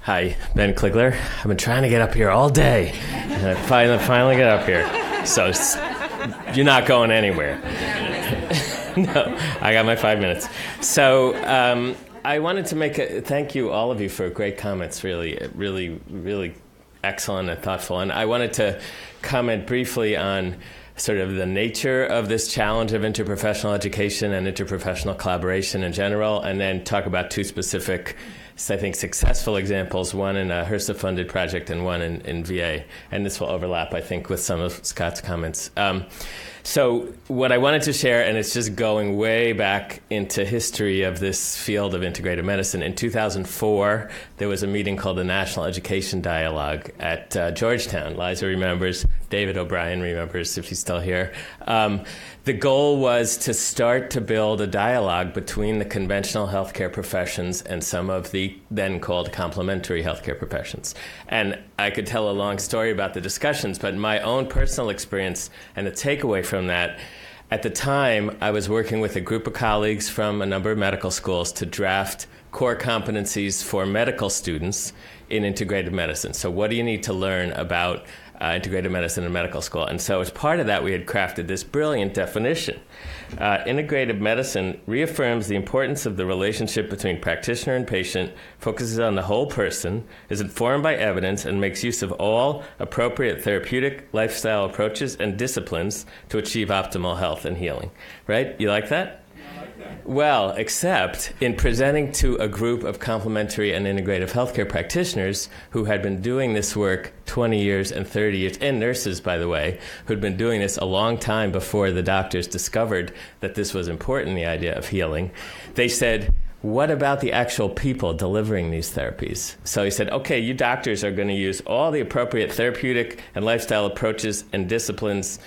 Hi, Ben Kligler. I've been trying to get up here all day, and I finally get up here. So you're not going anywhere. No, I got my 5 minutes. So I wanted to thank you, all of you, for great comments. Really excellent and thoughtful. And I wanted to comment briefly on sort of the nature of this challenge of interprofessional education and interprofessional collaboration in general, and then talk about two specific, I think, successful examples, one in a HRSA-funded project and one in VA. And this will overlap, I think, with some of Scott's comments. So what I wanted to share, and it's just going way back into history of this field of integrative medicine. In 2004, there was a meeting called the National Education Dialogue at Georgetown. Liza remembers. David O'Brien remembers, if he's still here. The goal was to start to build a dialogue between the conventional healthcare professions and some of the then called complementary healthcare professions. And I could tell a long story about the discussions, but my own personal experience and the takeaway from that, at the time, I was working with a group of colleagues from a number of medical schools to draft core competencies for medical students in integrative medicine. So what do you need to learn about integrative medicine in medical school? And so as part of that, we had crafted this brilliant definition. Integrative medicine reaffirms the importance of the relationship between practitioner and patient, focuses on the whole person, is informed by evidence, and makes use of all appropriate therapeutic lifestyle approaches and disciplines to achieve optimal health and healing. Right? You like that? Well, except in presenting to a group of complementary and integrative healthcare practitioners who had been doing this work 20 years and 30 years, and nurses, by the way, who'd been doing this a long time before the doctors discovered that this was important, the idea of healing, they said, what about the actual people delivering these therapies? So he said, okay, you doctors are going to use all the appropriate therapeutic and lifestyle approaches and disciplines,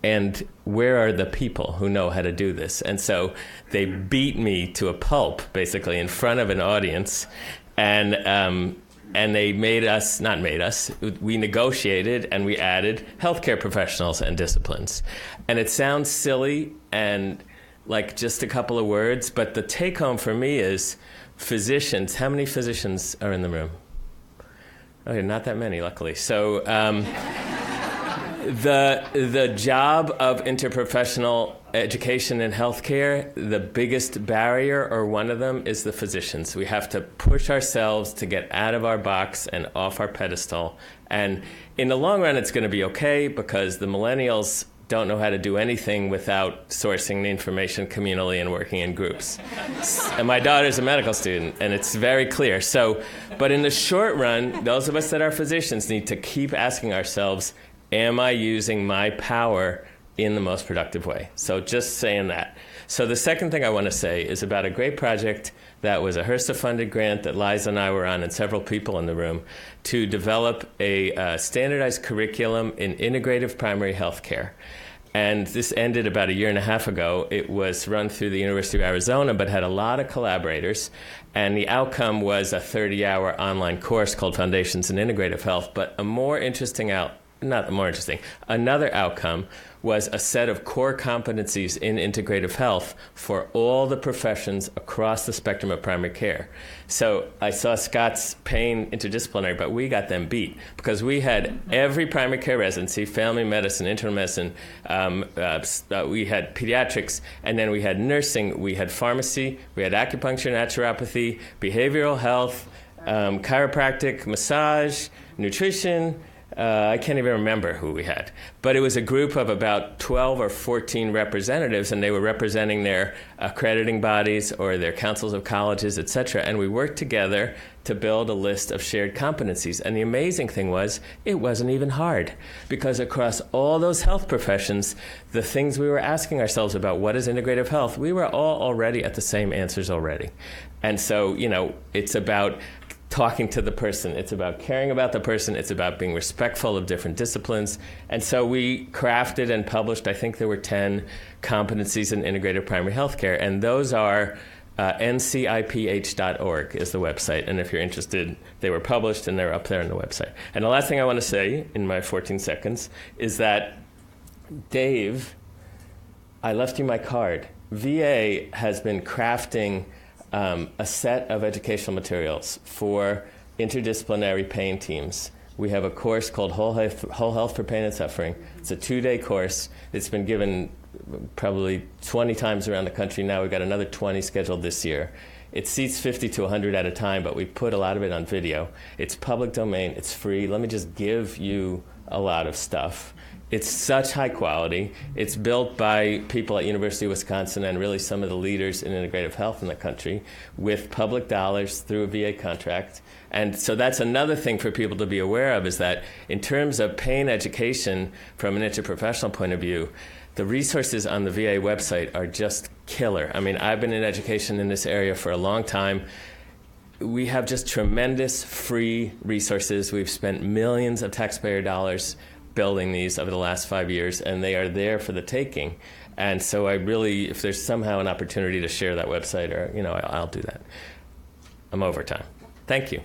and where are the people who know how to do this? And so they beat me to a pulp, basically, in front of an audience. And they we negotiated and we added healthcare professionals and disciplines. And it sounds silly and like just a couple of words, but the take home for me is physicians. How many physicians are in the room? Okay, not that many, luckily. So the job of interprofessional education in healthcare, the biggest barrier, or one of them, is the physicians. We have to push ourselves to get out of our box and off our pedestal. And in the long run, it's going to be okay because the millennials don't know how to do anything without sourcing the information communally and working in groups. And my daughter's a medical student, and it's very clear. So, but in the short run, those of us that are physicians need to keep asking ourselves, am I using my power in the most productive way? So just saying that. So the second thing I want to say is about a great project that was a HRSA-funded grant that Liza and I were on, and several people in the room, to develop a standardized curriculum in integrative primary health care. And this ended about 1.5 years ago. It was run through the University of Arizona, but had a lot of collaborators. And the outcome was a 30-hour online course called Foundations in Integrative Health. But another outcome was a set of core competencies in integrative health for all the professions across the spectrum of primary care. So I saw Scott's pain interdisciplinary, but we got them beat because we had every primary care residency, family medicine, internal medicine, we had pediatrics, and then we had nursing, we had pharmacy, we had acupuncture, naturopathy, behavioral health, chiropractic, massage, nutrition. I can't even remember who we had. But it was a group of about 12 or 14 representatives, and they were representing their accrediting bodies or their councils of colleges, et cetera. And we worked together to build a list of shared competencies. And the amazing thing was, it wasn't even hard. Because across all those health professions, the things we were asking ourselves about what is integrative health, we were all already at the same answers already. And so, it's about talking to the person. It's about caring about the person. It's about being respectful of different disciplines. And so we crafted and published, I think there were 10 competencies in integrative primary healthcare. And those are nciph.org is the website. And if you're interested, they were published and they're up there on the website. And the last thing I want to say in my 14 seconds is that, Dave, I left you my card. VA has been crafting a set of educational materials for interdisciplinary pain teams. We have a course called Whole Health for Pain and Suffering. It's a 2-day course. It's been given probably 20 times around the country now. We've got another 20 scheduled this year. It seats 50 to 100 at a time, but we put a lot of it on video. It's public domain. It's free. Let me just give you a lot of stuff. It's such high quality. It's built by people at University of Wisconsin and really some of the leaders in integrative health in the country with public dollars through a VA contract. And so that's another thing for people to be aware of, is that in terms of pain education from an interprofessional point of view, the resources on the VA website are just killer. I mean, I've been in education in this area for a long time. We have just tremendous free resources. We've spent millions of taxpayer dollars building these over the last 5 years, and they are there for the taking. And so I really, if there's somehow an opportunity to share that website, or I'll do that. I'm over time. Thank you.